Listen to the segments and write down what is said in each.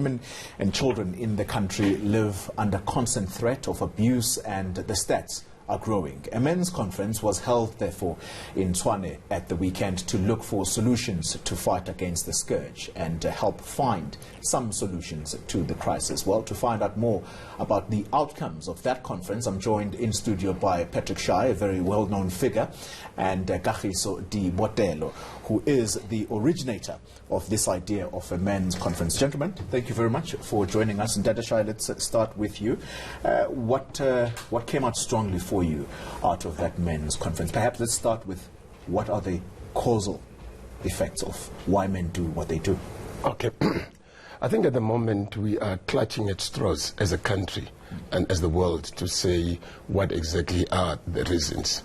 Women and children in the country live under constant threat of abuse, and the stats are growing. A men's conference was held, therefore, in Tshwane at the weekend to look for solutions to fight against the scourge and help find some solutions to the crisis. Well, to find out more about the outcomes of that conference, I'm joined in studio by Tshwane, a very well-known figure, and Kagiso Di Botelo, who is the originator of this idea of a men's conference. Gentlemen, thank you very much for joining us. And Tshwane, let's start with you. What came out strongly for you out of that men's conference? Perhaps let's start with what are the causal effects of why men do what they do? Okay. I think at the moment we are clutching at straws as a country and as the world to say what exactly are the reasons.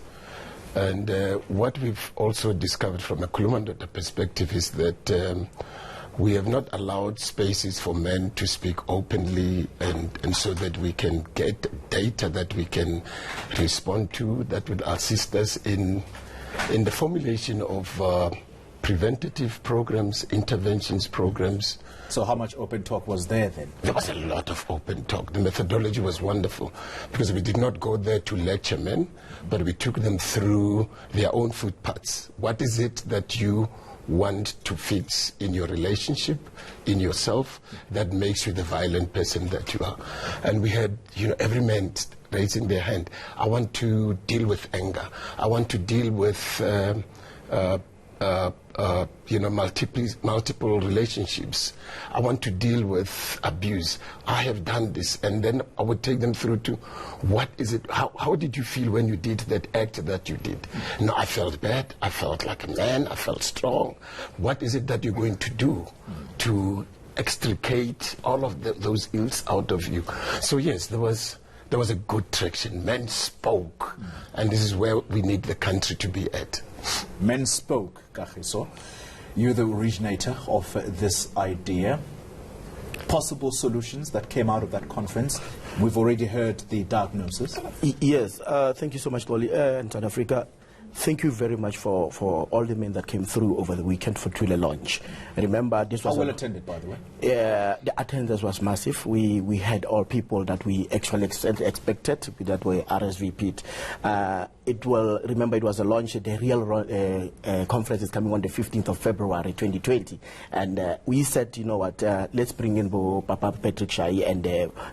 And what we've also discovered from a Kulumandota perspective is that we have not allowed spaces for men to speak openly, and so that we can get data that we can respond to, that would assist us in the formulation of preventative programs, interventions programs. So how much open talk was there then? There was a lot of open talk. The methodology was wonderful because we did not go there to lecture men, but we took them through their own footpaths. What is it that you want to fix in your relationship, in yourself, that makes you the violent person that you are? And we had, every man raising their hand. I want to deal with anger. I want to deal with multiple relationships. I want to deal with abuse. I have done this. And then I would take them through to what is it, how did you feel when you did that act that you did? No, I felt bad. I felt like a man. I felt strong. What is it that you're going to do to extricate all of those ills out of you? So yes, there was a good traction. Men spoke. And this is where we need the country to be at. Men spoke, Kagiso. You're the originator of this idea. Possible solutions that came out of that conference. We've already heard the diagnosis. Yes, thank you so much, Dolly, and South Africa. Thank you very much for all the men that came through over the weekend for Tshwane launch. Remember, this was well attended, by the way. The attendance was massive. We had all people that we actually expected that were RSVP'd. Remember, it was a launch. The real conference is coming on the 15th of February 2020, and we said, you know what, let's bring in Papa Tshwane and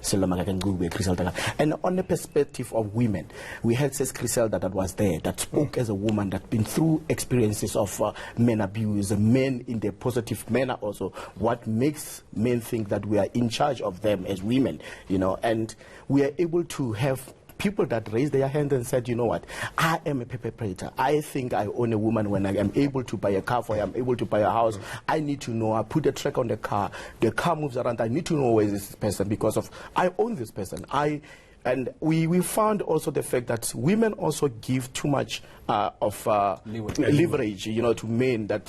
Seloma Kakengube. And on the perspective of women, we had Sis Griselda that was there, that spoke as a woman that's been through experiences of men abuse, men in the positive manner also, what makes men think that we are in charge of them as women, and we are able to have people that raised their hand and said, you know what, I am a perpetrator. I think I own a woman when I am able to buy a car for her, I'm able to buy a house. I need to know, I put a track on the car moves around, I need to know where is this person because of, I own this person. And we found also the fact that women also give too much of leverage, to men, that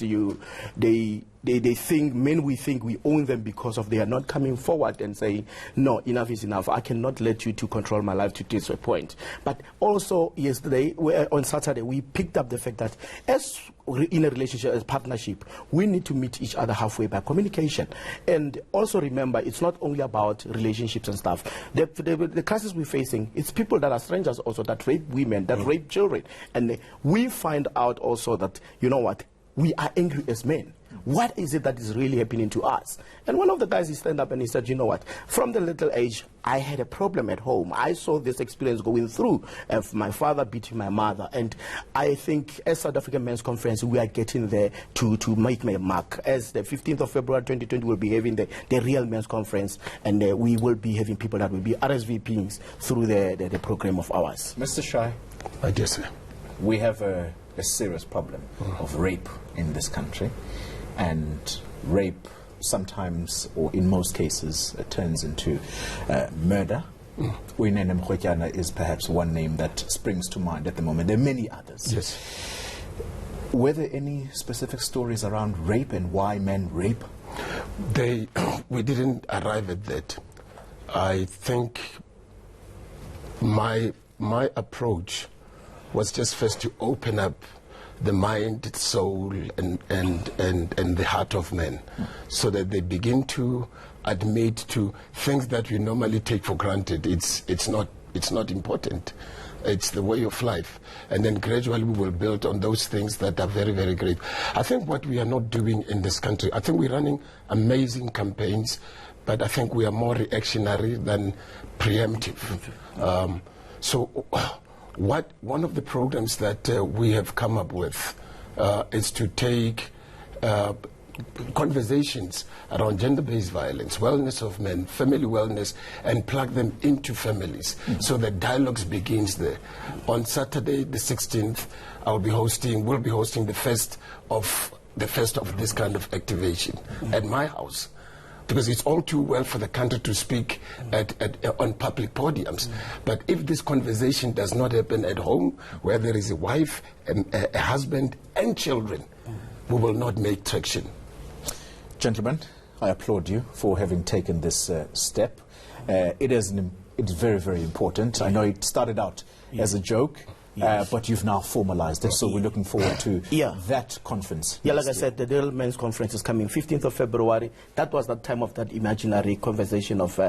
they think, men, we think we own them because of they are not coming forward and saying, no, enough is enough. I cannot let you to control my life to this point. But also yesterday, on Saturday, we picked up the fact that as in a relationship, as partnership, we need to meet each other halfway by communication. And also remember, it's not only about relationships and stuff. The crisis we're facing, it's people that are strangers also, that rape women, that rape children. And we find out also that, you know what, we are angry as men. What is it that is really happening to us? And one of the guys, he stand up and he said, you know what, from the little age, I had a problem at home. I saw this experience going through of my father beating my mother. And I think as South African Men's Conference, we are getting there to make my mark. As the 15th of February 2020, we'll be having the real Men's Conference, and we will be having people that will be RSVPs through the program of ours. Mr. Tshwane. I guess so. We have a serious problem of rape in this country. And rape sometimes, or in most cases, turns into murder. Uyinene Mrwetyana is perhaps one name that springs to mind at the moment. There are many others. Yes. Were there any specific stories around rape and why men rape? We didn't arrive at that. I think my approach was just first to open up the mind, soul, and the heart of men, so that they begin to admit to things that we normally take for granted. It's not important. It's the way of life. And then gradually we will build on those things that are very, very great. I think what we are not doing in this country, I think we're running amazing campaigns, but I think we are more reactionary than preemptive. So one of the programs that we have come up with is to take conversations around gender-based violence, wellness of men, family wellness, and plug them into families so that dialogues begins there. On Saturday, the 16th, we'll be hosting the first of this kind of activation at my house. Because it's all too well for the country to speak on public podiums. But if this conversation does not happen at home, where there is a wife, a husband, and children, we will not make traction. Gentlemen, I applaud you for having taken this step. It's very, very important. I know it started out as a joke. Yes. But you've now formalized it, so we're looking forward to that conference. Yeah, like I said, the Real Men's Conference is coming 15th of February. That was the time of that imaginary conversation of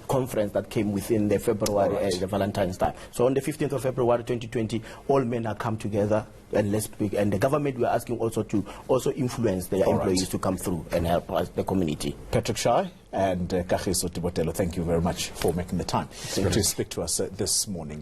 conference that came within the February, the Valentine's time. So on the 15th of February 2020, all men are come together and let's speak. And the government, we're asking also to influence their employees to come through and help us, the community. Patrick Shai and Kagiso Tibotelo, thank you very much for making the time to speak to us this morning.